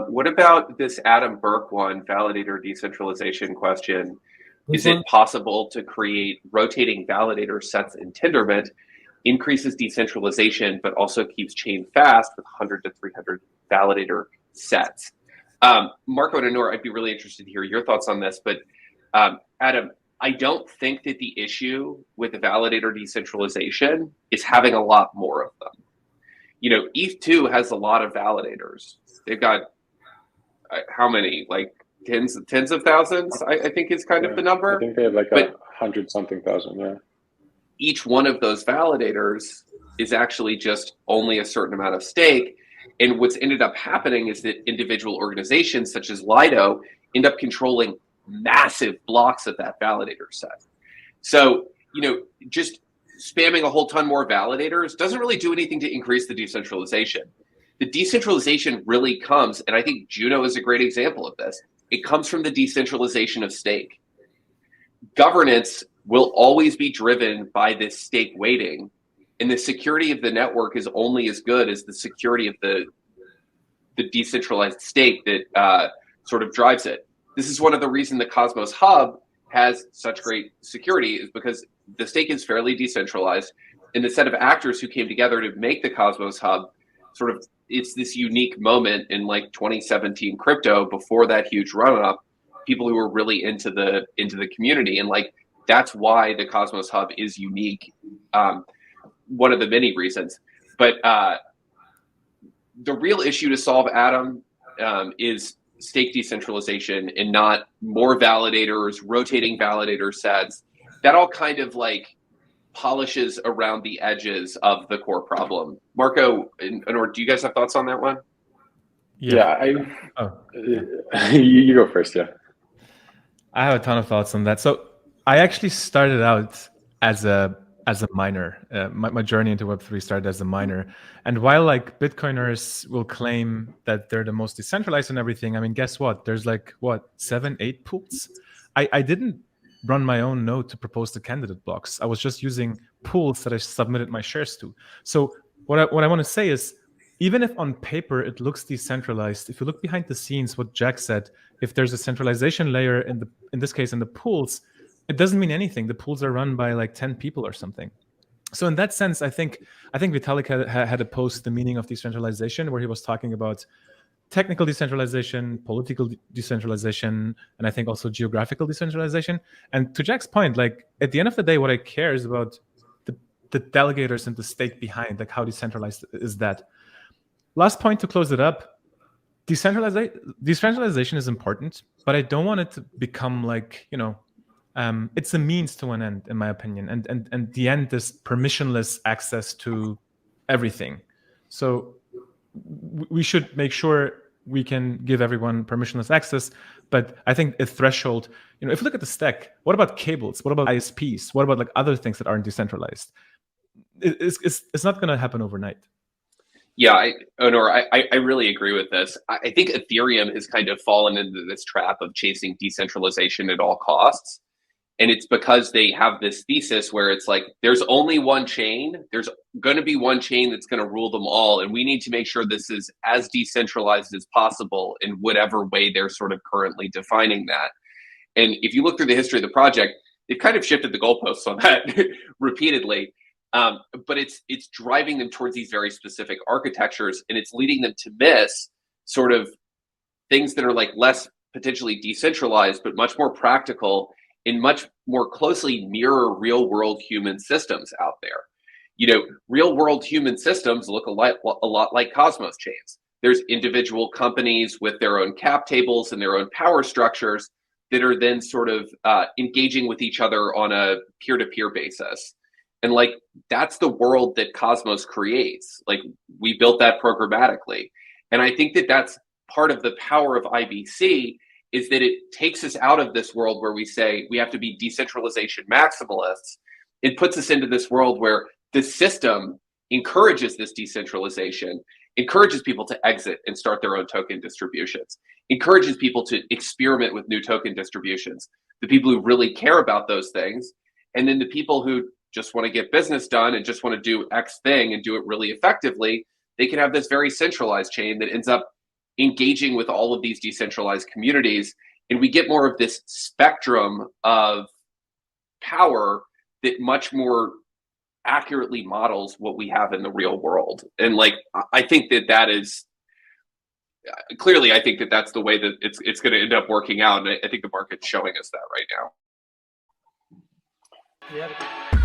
What about this Adam Burke one, validator decentralization question? Which Is it one? possible to create rotating validator sets in Tendermint, increases decentralization, but also keeps chain fast with 100 to 300 validator sets? Marco and Anor, I'd be really interested to hear your thoughts on this, but Adam, I don't think that the issue with the validator decentralization is having a lot more of them. You know, ETH2 has a lot of validators. They've got how many? Like tens of thousands, I think is kind of Yeah, the I number. think they have like But 100-something thousand. Yeah. each one of those validators is actually just only a certain amount of stake. And what's ended up happening is that individual organizations such as Lido end up controlling massive blocks of that validator set. So, you know, just spamming a whole ton more validators doesn't really do anything to increase the decentralization. The decentralization really comes, and I think Juno is a great example of this, it comes from the decentralization of stake. Governance will always be driven by this stake weighting, and the security of the network is only as good as the security of the decentralized stake that sort of drives it. This is one of the reasons the Cosmos Hub has such great security, is because the stake is fairly decentralized, and the set of actors who came together to make the Cosmos Hub sort of, it's this unique moment in like 2017 crypto before that huge run up, people who were really into the community, and like that's why the Cosmos Hub is unique. One of the many reasons, but the real issue to solve, Adam, is stake decentralization and not more validators, rotating validator sets. That all kind of like polishes around the edges of the core problem. Marco, or do you guys have thoughts on that one? Yeah, Oh, you go first. Yeah. I have a ton of thoughts on that. So I actually started out as a miner. My journey into Web3 started as a miner. And while like Bitcoiners will claim that they're the most decentralized and everything, I mean, guess what? There's like, what, 7, 8 pools? I didn't run my own node to propose the candidate blocks. I was just using pools that I submitted my shares to. So what I want to say is, even if on paper it looks decentralized, if you look behind the scenes, what Jack said, if there's a centralization layer in this case in the pools, it doesn't mean anything. The pools are run by like 10 people or something. So in that sense, I think Vitalik had a post, The Meaning of Decentralization, where he was talking about technical decentralization, political decentralization, and I think also geographical decentralization. And to Jack's point, like at the end of the day, what I care is about the delegators and the stake behind, like how decentralized is that. Last point to close it up, decentralization is important, but I don't want it to become like, it's a means to an end, in my opinion. And the end is permissionless access to everything. So we should make sure we can give everyone permissionless access. But I think a threshold, if you look at the stack, what about cables? What about ISPs? What about like other things that aren't decentralized? It's not going to happen overnight. Yeah, Honor, I really agree with this. I think Ethereum has kind of fallen into this trap of chasing decentralization at all costs. And it's because they have this thesis where it's like, there's only one chain. There's going to be one chain that's going to rule them all. And we need to make sure this is as decentralized as possible in whatever way they're sort of currently defining that. And if you look through the history of the project, they've kind of shifted the goalposts on that repeatedly. But it's driving them towards these very specific architectures, and it's leading them to miss sort of things that are like less potentially decentralized, but much more practical and much more closely mirror real world human systems out there. Real world human systems look a lot like Cosmos chains. There's individual companies with their own cap tables and their own power structures that are then sort of engaging with each other on a peer-to-peer basis. And like, that's the world that Cosmos creates. Like, we built that programmatically. And I think that that's part of the power of IBC, is that it takes us out of this world where we say we have to be decentralization maximalists. It puts us into this world where the system encourages this decentralization, encourages people to exit and start their own token distributions, encourages people to experiment with new token distributions, the people who really care about those things, and then the people who just want to get business done and just want to do X thing and do it really effectively, they can have this very centralized chain that ends up engaging with all of these decentralized communities, and we get more of this spectrum of power that much more accurately models what we have in the real world. And like, I think that is clearly, I think that's the way that it's going to end up working out, and I think the market's showing us that right now. Yeah.